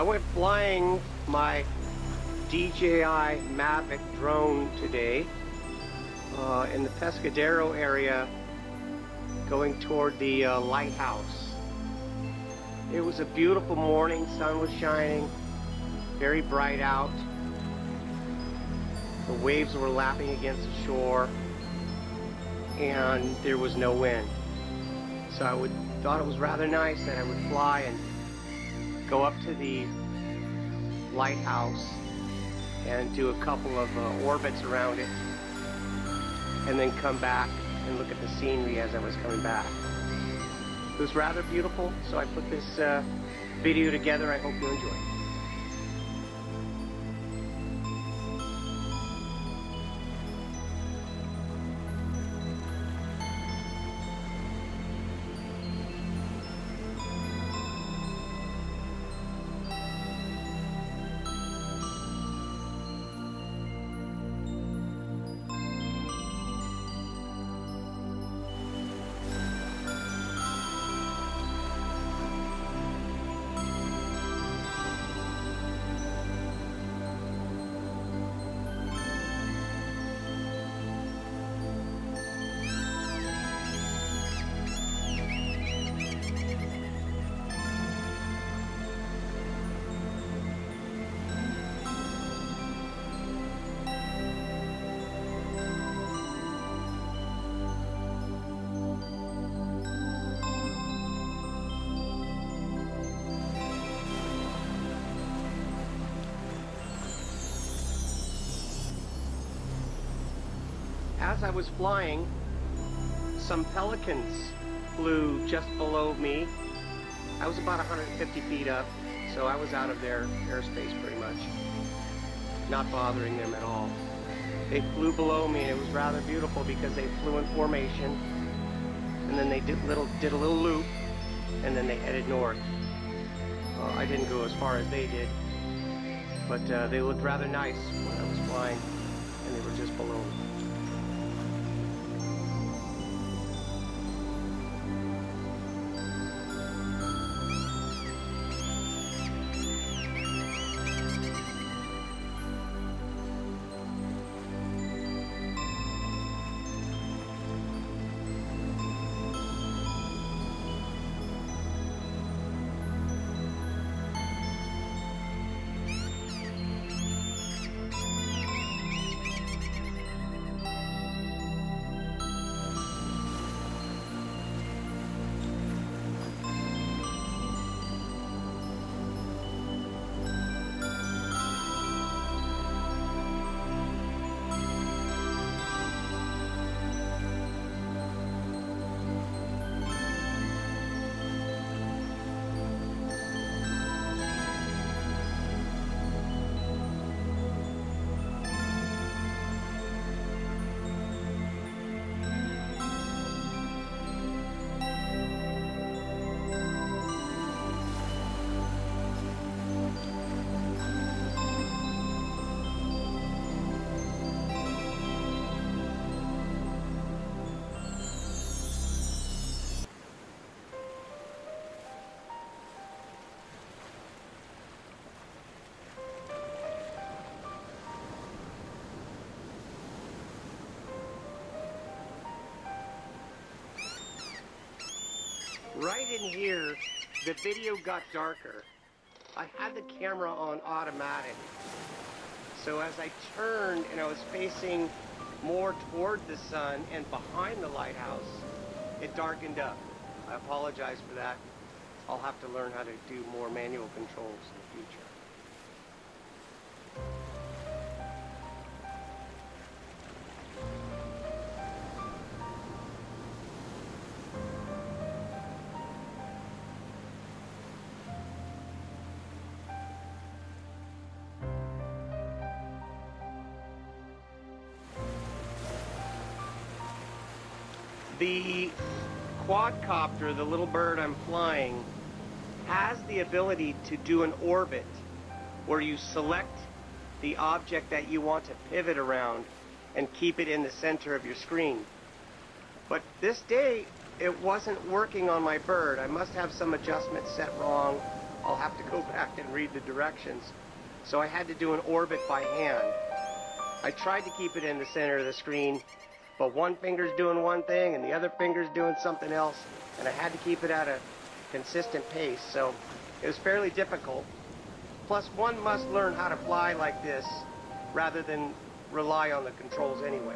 I went flying my DJI Mavic Drone today in the Pescadero area, going toward the lighthouse. It was a beautiful morning, sun was shining, very bright out. The waves were lapping against the shore and there was no wind. So I thought it was rather nice that I would fly and go up to the lighthouse and do a couple of orbits around it, and then come back and look at the scenery as I was coming back. It was rather beautiful, so I put this video together. I hope you enjoy it. As I was flying, some pelicans flew just below me. I was about 150 feet up, so I was out of their airspace pretty much, not bothering them at all. They flew below me, and it was rather beautiful because they flew in formation, and then they did a little loop, and then they headed north. I didn't go as far as they did, but they looked rather nice when I was flying, and they were just below me. Right in here, the video got darker. I had the camera on automatic. So as I turned and I was facing more toward the sun and behind the lighthouse, it darkened up. I apologize for that. I'll have to learn how to do more manual controls in the future. The quadcopter, the little bird I'm flying, has the ability to do an orbit where you select the object that you want to pivot around and keep it in the center of your screen. But this day, it wasn't working on my bird. I must have some adjustment set wrong I'll have to go back and read the directions. So I had to do an orbit by hand. I tried to keep it in the center of the screen, but one finger's doing one thing and the other finger's doing something else, and I had to keep it at a consistent pace, so it was fairly difficult. Plus, one must learn how to fly like this rather than rely on the controls anyway.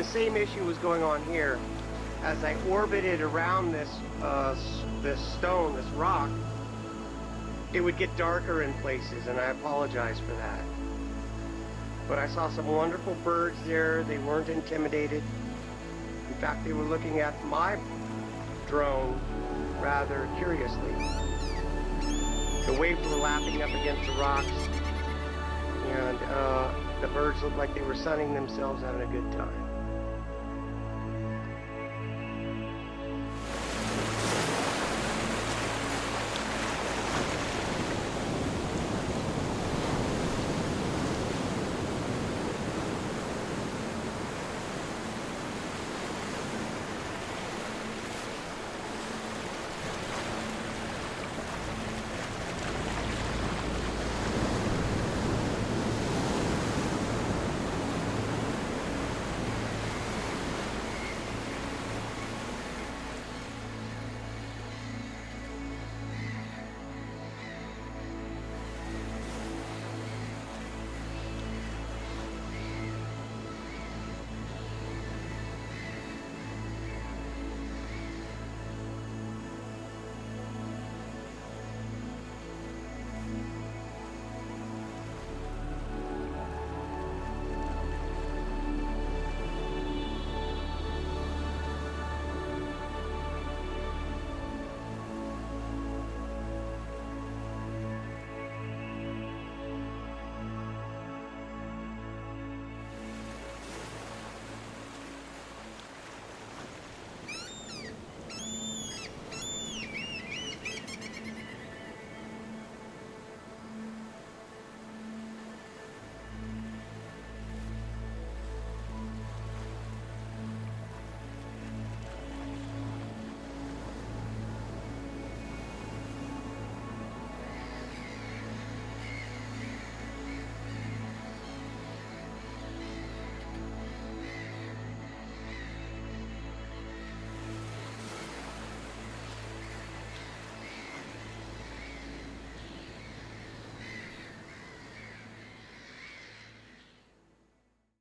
the same issue was going on here. As I orbited around this stone, this rock, it would get darker in places, and I apologize for that. But I saw some wonderful birds there. They weren't intimidated. In fact, they were looking at my drone rather curiously. The waves were lapping up against the rocks, and the birds looked like they were sunning themselves, having a good time.